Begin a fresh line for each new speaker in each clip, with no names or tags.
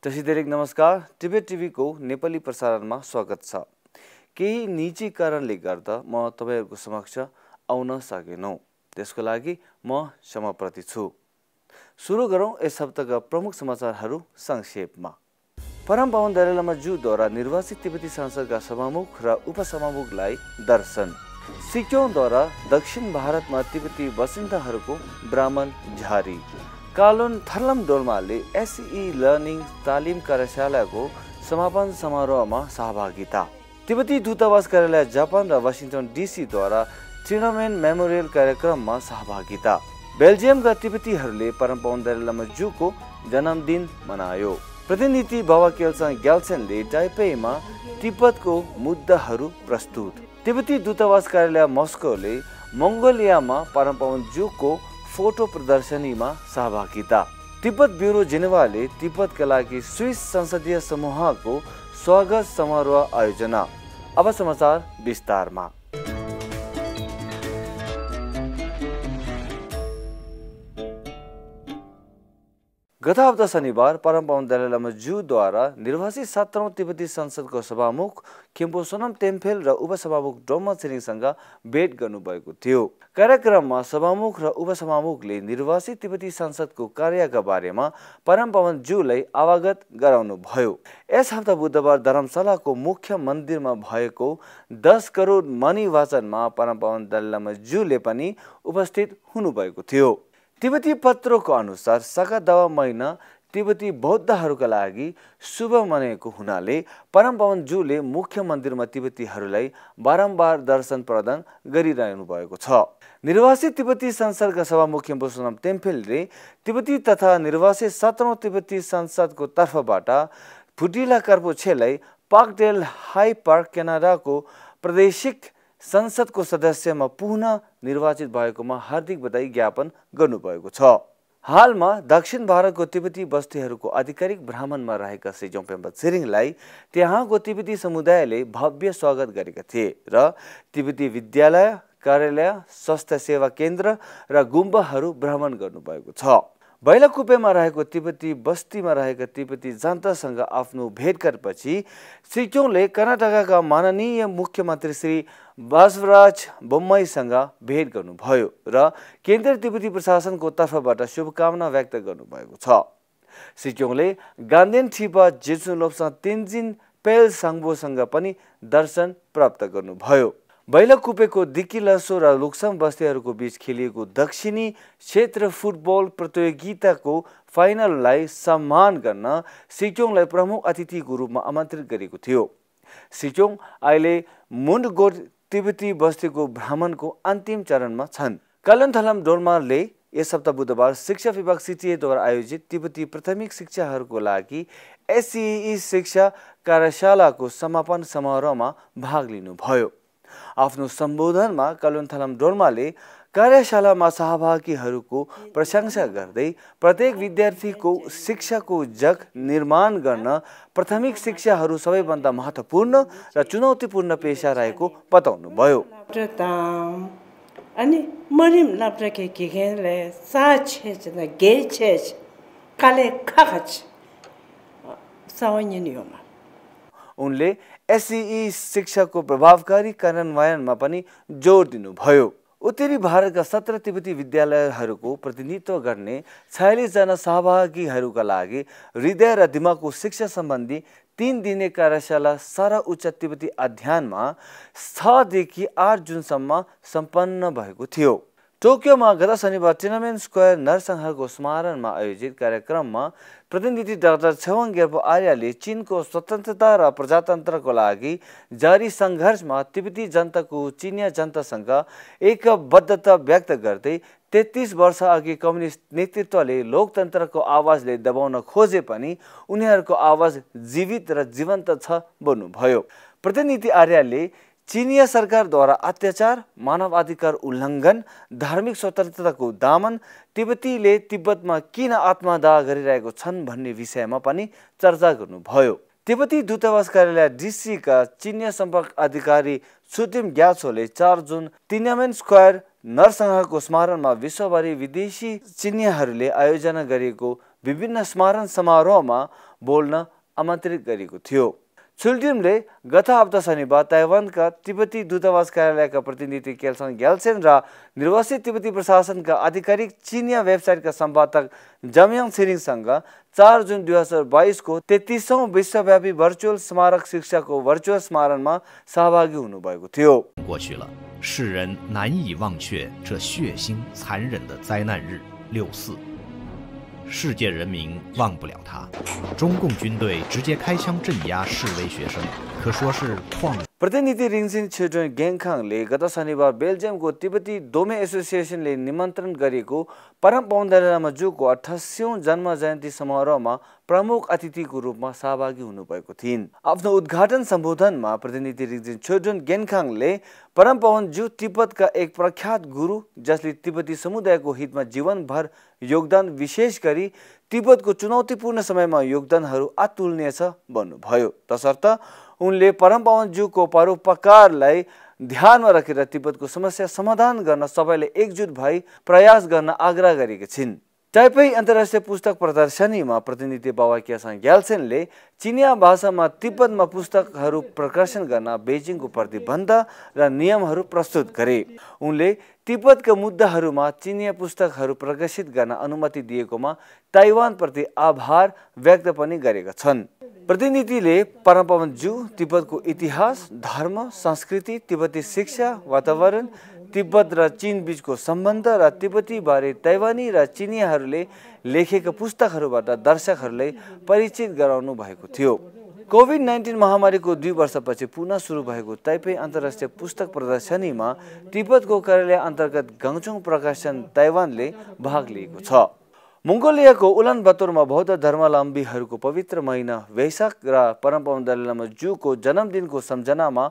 दर्शक नमस्कार, टिबेट टिभीको नेपाली प्रसारणमा स्वागत छ। केही निजी कारणले गर्दा म तपाईहरुको समक्ष आउन सकेनौ। त्यसको लागि म क्षमाप्रति छु। सुरु गरौं यस हप्ताका प्रमुख समाचारहरू संक्षेपमा। परम पावन दलाई लामा ज्यूद्वारा निर्वाचित तिब्बती संसदका सभामुख र उपसभामुखलाई दर्शन। सिक्किमद्वारा दक्षिण भारतमा तिब्बती बसिन्दाहरूको भ्रमण जारी। कालोन थर्लम डोल्माले एसई लर्निङ तालिम कार्यशालाको समापन समारोहमा सहभागिता। तिब्बती दूतावास कार्यालय जापान र वाशिंटन डीसी द्वारा चिनामेन मेमोरियल कार्यक्रममा सहभागिता। बेल्जियमका तिब्बतीहरूले परम पावन दलाई लामा ज्यूको जन्मदिन मनायो। प्रतिनिधि बाबा केल्सन ग्याल्सेनले टाइपेमा तिब्बतको मुद्दाहरू प्रस्तुत। तिब्बती दूतावास कार्यालय मस्कोले मंगोलियामा परम पावन ज्यूको फोटो प्रदर्शनीमा सहभागिता। तिब्बत ब्युरो जेनेवाले तिब्बतका लागि स्विस संसदीय समूहको स्वागत समारोह आयोजना। अब समाचार विस्तारमा। गत हप्ता शनिबार परम पावन दलाई लामा ज्यूद्वारा निर्वाचित 17औं तिब्बती संसदको सभामुख खेम्पो सोनाम टेम्फेल र उपसभामुख डोमा छिरिङसँग भेट गर्नुभएको थियो। कार्यक्रममा सभामुख र उपसभामुखले निर्वाचित तिब्बती संसदको कार्यका बारेमा परम पावन ज्यूलाई अवगत गराउनुभयो। यस हप्ता बुधबार धर्मशालाको मुख्य मन्दिरमा भएको 10 करोड मणि वाचनमा परम पावन दलाई लामा ज्यूले पनि उपस्थित हुनुभएको थियो। तिब्बती पत्रको अनुसार सकादावा महिना तिब्बती बौद्धहरूका लागि शुभ मानेको हुनाले परम पावन ज्यूले मुख्य मन्दिरमा तिब्बतीहरूलाई बारम्बार दर्शन प्रदान गरिरहनु भएको छ। निर्वाचित तिब्बती संसदका सभामुख खेम्पो सोनाम टेम्फेलले तिब्बती तथा निर्वाचित 17औं तिब्बती संसदको तर्फबाट फुटिला कार्पोछेलाई पार्कडेल हाई पार्क क्यानाडाको प्रादेशिक संसदको सदस्यमा पुनः निर्वाचित भएकोमा हार्दिक बधाई ज्ञापन गर्नुभएको छ। हालमा दक्षिण भारतको तिब्बती बस्तीहरूको आधिकारिक भ्रमणमा रहेका श्री जोम्पेम्बा छिरिङलाई त्यहाँको तिब्बती समुदायले भव्य स्वागत गरेका थिए र तिब्बती विद्यालय, कार्यालय, स्वास्थ्य सेवा केन्द्र र गुम्बाहरू भ्रमण गर्नुभएको छ। बैलाकुपेमा रहेको तिब्बती बस्तीमा रहेका तिब्बती जनतासँग आफ्नो भेटघाटपछि श्री ज्यूले कर्नाटकका माननीय मुख्यमन्त्री श्री बसवराज बोम्माईसँग भेट गर्नुभयो र केन्द्रीय तिब्बती प्रशासनको तर्फबाट शुभकामना व्यक्त गर्नुभएको छ। श्री ज्यूले गान्धेन ठिपा जेचु लोप्सा तेन्जिन पेल साङ्बोसँग पनि दर्शन प्राप्त गर्नुभयो। बैलाकुपेको दिकिलसो र लुक्सम बस्तीहरूको बीच खेलिएको दक्षिणी क्षेत्र फुटबल प्रतियोगिताको फाइनललाई सम्मान गर्न सिक्योङलाई प्रमुख अतिथिको रूपमा आमन्त्रित गरेको थियो। सिक्योङ अहिले मुन्डगोड तिब्बती बस्तीको भ्रमणको अन्तिम चरणमा छन्। कालोनथलम डोल्माले यस हप्ता बुधबार शिक्षा विभाग सिटिएद्वारा आयोजित तिब्बती प्राथमिक शिक्षाहरूको लागि एसई शिक्षा कार्यशालाको समापन समारोहमा भाग लिनुभयो। आफ्नो सम्बोधनमा कालोनथलम डोल्माले कार्यशालामा सहभागीहरूको प्रशंसा गर्दै प्रत्येक विद्यार्थीको शिक्षाको जग निर्माण गर्न प्राथमिक शिक्षाहरू सबैभन्दा महत्त्वपूर्ण र चुनौतीपूर्ण पेशा रहेको बताउनुभयो।
अनि मरिम लाप्राके केले साछेच न गेछेच काले खखच सावन्यनियोमा
उनले एसई शिक्षाको प्रभावकारी कार्यान्वयनमा पनि जोड दिनुभयो। उत्तरी भारतका 17 तिब्बती विद्यालयहरूको प्रतिनिधित्व गर्ने 46 जना सहभागीहरूका लागि हृदय र दिमागको शिक्षा सम्बन्धी 3 दिने कार्यशाला सारा उच्च तिब्बती अध्ययनमा 6 देखि 8 जुनसम्म सम्पन्न भएको थियो। टोकियोमा गत शनिबार तिनामेन स्क्वायर नरसंहारको स्मरणमा आयोजित कार्यक्रममा प्रतिनिधि डाक्टर छेवाङ ग्याल्पो आर्यले चीनको स्वतन्त्रता र प्रजातन्त्रको लागि जारी सङ्घर्षमा तिब्बती जनताको चिनिया जनतासँग एकबद्धता व्यक्त गर्दै 33 वर्ष अघि कम्युनिस्ट नेतृत्वले लोकतन्त्रको आवाजले दबाउन खोजे पनि उनीहरूको आवाज जीवित र जीवन्त छ भन्नुभयो। प्रतिनिधि आर्यले चीनिया सरकारद्वारा अत्याचार, मानवाधिकार उल्लङ्घन, धार्मिक स्वतन्त्रताको दामन, तिब्बतीले तिब्बतमा किन आत्मदाह गरिरहेको छन् भन्ने विषयमा पनि चर्चा गर्नुभयो। तिब्बती दूतावास कार्यालय डीसीका चिनिया सम्पर्क अधिकारी सुतिम ग्याछोले 4 जुन तिनामेन स्क्वायर नरसंहारको स्मरणमा विश्वभरि विदेशी चिनियाहरूले आयोजना गरेको विभिन्न स्मरण समारोहमा बोल्न आमन्त्रित गरेको थियो। छुलटिमले गत हप्ता शनिबार ताइवानका तिब्बती दूतावास कार्यालयका प्रतिनिधि केल्सन ग्याल्सेन र निर्वासित तिब्बती प्रशासनका आधिकारिक चिनिया वेबसाइटका सम्पादक जमयाङ छिरिङसँग 4 जुन 2022 को 33औं विश्वव्यापी भर्चुअल स्मारक शिक्षाको भर्चुअल स्मरणमा सहभागी हुनुभएको थियो।
过去了，世人难以忘却这血腥残忍的灾难日6·4。世界人民忘不了他。中共军队直接开枪镇压示威学生，可说是旷。
प्रतिनिधि रिङसिन छिल्ड्रेन गेङखाङले गत शनिबार बेल्जियमको तिब्बती दोमे एसोसिएसनले निमन्त्रण गरेको परम पावन दलाई लामा जुको 88औं जन्म जयन्ती समारोहमा प्रमुख अतिथिको रूपमा सहभागी हुनुभएको थिइन्। आफ्नो उद्घाटन सम्बोधनमा प्रतिनिधि रिङसिन छिल्ड्रेन गेङखाङले परम पावन जू तिब्बतका एक प्रख्यात गुरु जसले तिब्बती समुदायको हितमा जीवनभर योगदान विशेष गरी तिब्बतको चुनौतीपूर्ण समयमा योगदानहरू अतुलनीय छ भन्नुभयो। तसर्थ उनले परम पावन जूको परोपकारलाई ध्यानमा राखेर तिब्बतको समस्या समाधान गर्न सबैले एकजुट भई प्रयास गर्न आग्रह गरेकी छिन्। ताइपेई अन्तर्राष्ट्रिय पुस्तक प्रदर्शनीमा प्रतिनिधि बाबा क्यासाङ ग्याल्सेनले चिनिया भाषामा तिब्बतमा पुस्तकहरू प्रकाशन गर्न बेजिङको प्रतिबन्ध र नियमहरू प्रस्तुत गरे। उनले तिब्बतका मुद्दाहरूमा चिनिया पुस्तकहरू प्रकाशित गर्न अनुमति दिएकोमा ताइवानप्रति आभार व्यक्त पनि गरेका छन्। प्रतिनिधिले परम पावन जू तिब्बतको इतिहास, धर्म, संस्कृति, तिब्बती शिक्षा, वातावरण, तिब्बत र चीन बीचको सम्बन्ध र तिब्बती बारे ताइवानी र चिनियाहरूले लेखेका पुस्तकहरूबाट दर्शकहरूलाई परिचित गराउनु भएको थियो। कोभिड-19 महामारीको 2 वर्षपछि पुनः सुरु भएको ताइपेई अन्तर्राष्ट्रिय पुस्तक प्रदर्शनीमा तिब्बतको कार्यालय अन्तर्गत गङचोङ प्रकाशन ताइवानले भाग लिएको छ। मंगोलियाको उलानबातोरमा बौद्ध धर्मावलम्बीहरूको पवित्र महिना वैशाख र परम पावन दलाई लामा जूको जन्मदिनको सम्झनामा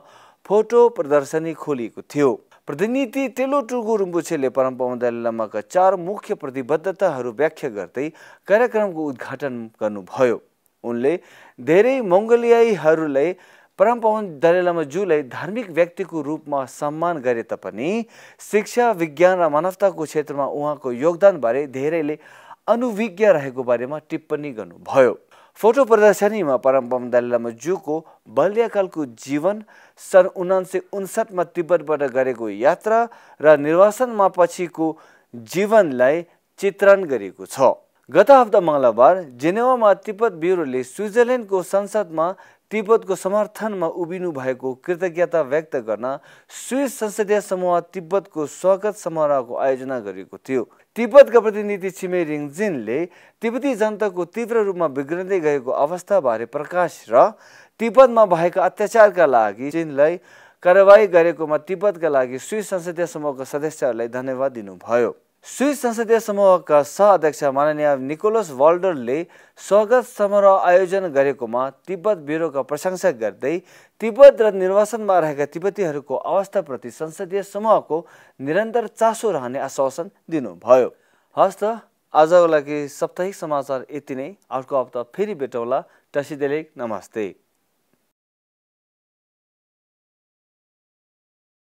फोटो प्रदर्शनी खोलिएको थियो। प्रतिनिधि तेलो टुगु रुम्बुछेले परम पावन दलाई लामाका 4 मुख्य प्रतिबद्धताहरू व्याख्या गर्दै कार्यक्रमको उद्घाटन गर्नुभयो। उनले धेरै मंगोलियाईहरूलाई परम पावन दलाई लामा जूलाई धार्मिक व्यक्तिको रूपमा सम्मान गरे तापनि शिक्षा, विज्ञान र मानवताको क्षेत्रमा उहाँको योगदानबारे धेरैले अनुविज्ञ रहेको बारेमा टिप्पणी गर्नुभयो। फोटो प्रदर्शनीमा परम पावन दलाई लामा जूको बाल्यकालको जीवन, सन् 1959 मा तिब्बतबाट गरेको यात्रा र निर्वासनमा पछिको जीवनलाई चित्रण गरेको छ। गत हप्ता मंगलबार जेनेवामा तिब्बत ब्युरोले स्विजरल्यान्डको संसदमा तिब्बतको समर्थनमा उभिनु भएको कृतज्ञता व्यक्त गर्न स्विस संसदीय समूह तिब्बतको स्वागत समारोहको आयोजना गरेको थियो। तिब्बतका प्रतिनिधि छिमे रिङजिनले तिब्बती जनताको तीव्र रूपमा बिग्रदै गएको अवस्थाबारे प्रकाश र तिब्बतमा भएका अत्याचारका लागि चीनलाई कारबाही गरेकोमा तिब्बतका लागि स्विस संसदीय समूहका सदस्यहरूलाई धन्यवाद दिनुभयो। स्विस संसदीय समूहका सह-अध्यक्ष माननीय निकोलस वाल्डरले स्वागत समारोह आयोजन गरेकोमा तिब्बत ब्युरोका प्रशंसा गर्दै तिब्बत र निर्वासनमा रहेका तिब्बतीहरूको अवस्थाप्रति संसदीय समूहको निरन्तर चासो रहने आश्वासन दिनुभयो। हस्त आजको लागि साप्ताहिक समाचार यति नै। अर्को हप्ता फेरि भेटौँला। टसिदेले नमस्ते।